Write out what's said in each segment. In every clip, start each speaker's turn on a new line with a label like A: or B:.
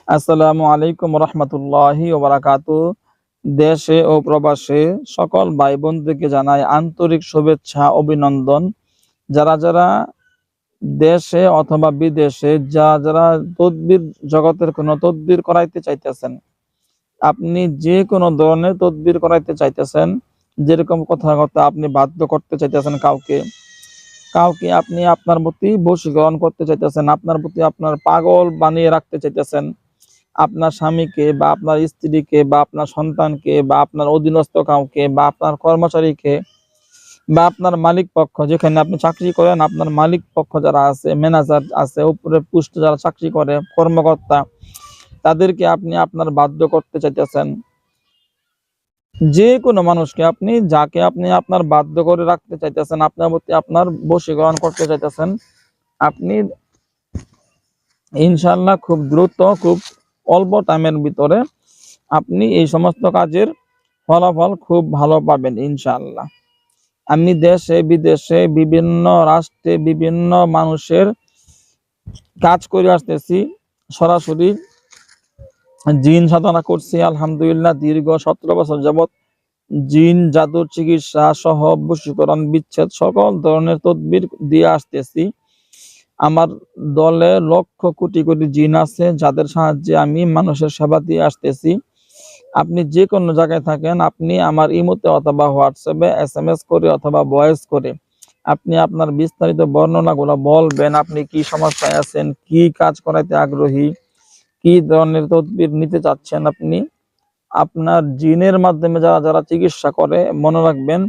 A: আসসালামু আলাইকুম রহমতুল্লাহি ওয়া বারাকাতুহু। দেশে ও প্রবাসে সকল ভাই বোনদেরকে জানাই আন্তরিক শুভেচ্ছা অভিনন্দন। যারা যারা দেশে অথবা বিদেশে যারা যারা তদবির জগতের কোনো তদবির করাইতে চাইতেছেন, আপনি যে কোনো ধরনের তদবির করাইতে চাইতেছেন, যেরকম কথা আপনি বাধ্য করতে চাইতেছেন কাউকে কাউকে আপনি আপনার প্রতি বশীকরণ করতে চাইতেছেন, আপনার প্রতি আপনার পাগল বানিয়ে রাখতে চাইতেছেন, আপনার স্বামীকে বা আপনার স্ত্রীকে বা আপনার সন্তানকে বা আপনার অধীনস্থ কাউকে বা আপনার কর্মচারীকে বা আপনার মালিক পক্ষ, যেখানে আপনি চাকরি করেন, আপনার মালিক পক্ষ যারা আছে, ম্যানেজার আছে, উপরে পোস্টে যারা চাকরি করে, কর্মকর্তা, তাদেরকে আপনি আপনার বাধ্য করতে চাইতেছেন। যে কোনো মানুষকে আপনি যাকে আপনি আপনার বাধ্য করে রাখতে চাইতেছেন, আপনার প্রতি আপনার বশীকরণ করতে চাইতেছেন, আপনি ইনশাআল্লাহ খুব দ্রুত, খুব অল্প টাইমের ভিতরে আপনি এই সমস্ত কাজের ফলাফল খুব ভালো পাবেন ইনশাআল্লাহ। আমি দেশে বিদেশে বিভিন্ন রাষ্ট্রে বিভিন্ন মানুষের কাজ করে আসতেছি, সরাসরি জিন সাধনা করছি আলহামদুলিল্লাহ। দীর্ঘ 17 বছর যাবৎ জিন জাদুর চিকিৎসা সহ বশীকরণ, বিচ্ছেদ সকল ধরনের তদবির দিয়ে আসতেছি। আমার দলে লক্ষ কোটি কোটি জিন আছে, যাদের সাহায্যে আমি মানুষের সেবা দিয়ে আসতেছি। আপনি যে কোনো জায়গায় থাকেন, আপনি আমার ইমোতে অথবা হোয়াটসঅ্যাপে SMS করে অথবা ভয়েস করে আপনি আপনার বিস্তারিত বর্ণনাগুলো বলবেন। আপনি কি সমস্যায় আছেন, কি কাজ করাইতে আগ্রহী, কি ধরনের তদবির নিতে চাচ্ছেন। আপনি আপনার জিনের মাধ্যমে যারা যারা চিকিৎসা করে, মনে রাখবেন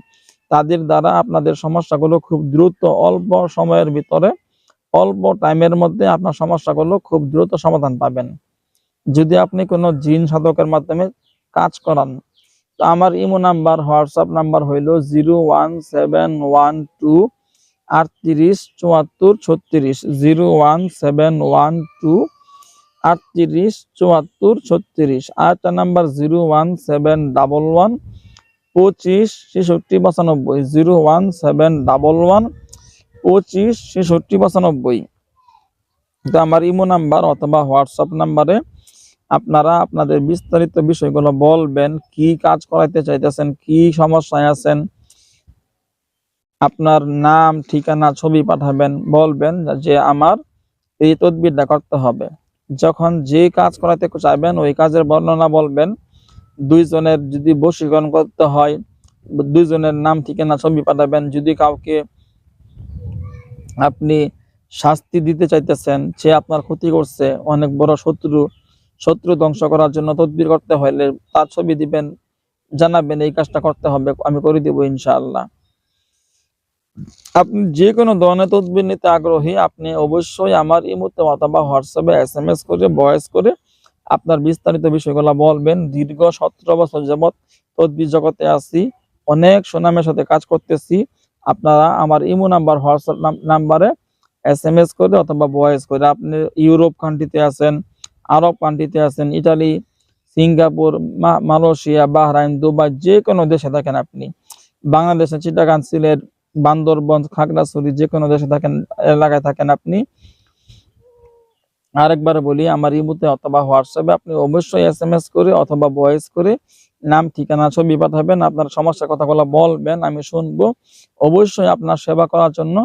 A: তাদের দ্বারা আপনাদের সমস্যাগুলো খুব দ্রুত, অল্প সময়ের ভিতরে, অল্প টাইমের মধ্যে আপনার সমস্যাগুলো খুব দ্রুত সমাধান পাবেন। যদি আপনি কোনো জিন সাধকের মাধ্যমে কাজ করান, তো আমার ইমো নাম্বার, হোয়াটসঅ্যাপ নাম্বার হইল 01712 38 74 36, 01712 38 74 36। আর একটা নাম্বার 01711 25 66 95, 01711 25 66 95। তো আমার ইমো নাম্বার অথবা হোয়াটসঅ্যাপ নাম্বারে আপনারা আপনাদের বিস্তারিত বিষয়গুলো বলবেন, কি কাজ করাইতে চাইতেছেন, কি সমস্যায় আছেন, আপনার নাম, ঠিকানা, ছবি পাঠাবেন, বলবেন যে আমার এই তদবিরটা করতে হবে। যখন যে কাজ করাইতে চাইবেন ওই কাজের বর্ণনা বলবেন। দুইজনের যদি বশীকরণ করতে হয়, দুইজনের নাম, ঠিকানা, ছবি পাঠাবেন। যদি কাউকে আপনি শাস্তি দিতে চাইতেছেন, সে আপনার ক্ষতি করছে, অনেক বড় শত্রু ধ্বংস করার জন্য তদবির করতে হলে তার ছবি দিবেন, জানাবেন এই কাজটা করতে হবে, আমি করে দিব ইনশাআল্লাহ। আপনি যে কোনো ধরনের তদবির নিতে আগ্রহী, আপনি অবশ্যই আমার ইমোতে অথবা হোয়াটসঅ্যাপে SMS করে, ভয়েস করে আপনার বিস্তারিত বিষয়গুলো বলবেন। দীর্ঘ 17 বছর যাবৎ তদবির জগতে আছি, অনেক সুনামের সাথে কাজ করতেছি। আপনারা আমার ইমো নাম্বার, হোয়াটসঅ্যাপ নাম্বারে SMS করে অথবা ভয়েস করে, আপনি ইউরোপ কান্ট্রিতে আছেন, আরব কান্ট্রিতে আছেন, Italy, Singapore, Malaysia, Bahrain, Dubai, যে কোনো দেশে থাকেন আপনি, বাংলাদেশে চিটাগাং, সিলেট, বান্দরবন, খাগড়াছড়ি, যে কোনো দেশে থাকেন, এলাকায় থাকেন আপনি, আরেকবার বলি, আমার ইমোতে অথবা হোয়াটসঅ্যাপে আপনি অবশ্যই SMS করে অথবা ভয়েস করে নাম, ঠিকানা, ছবি পাঠাবেন, আপনার সমস্যার কথাগুলো বলবেন, আমি শুনবো। অবশ্যই আপনার সেবা করার জন্য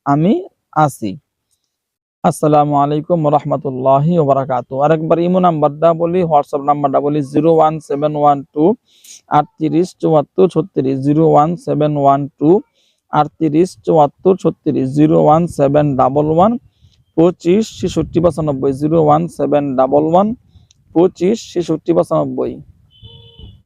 A: আমি আছি। আসসালামু আলাইকুম রহমতুল্লাহি ওয়া বারাকাতুহু। আরেকবার ইমো নাম্বারটা বলি, হোয়াটসঅ্যাপ নাম্বারটা বলি, 01712 38 74 36, 01712 38 74 36, 01711 25 66 95, 01711 25 66 95।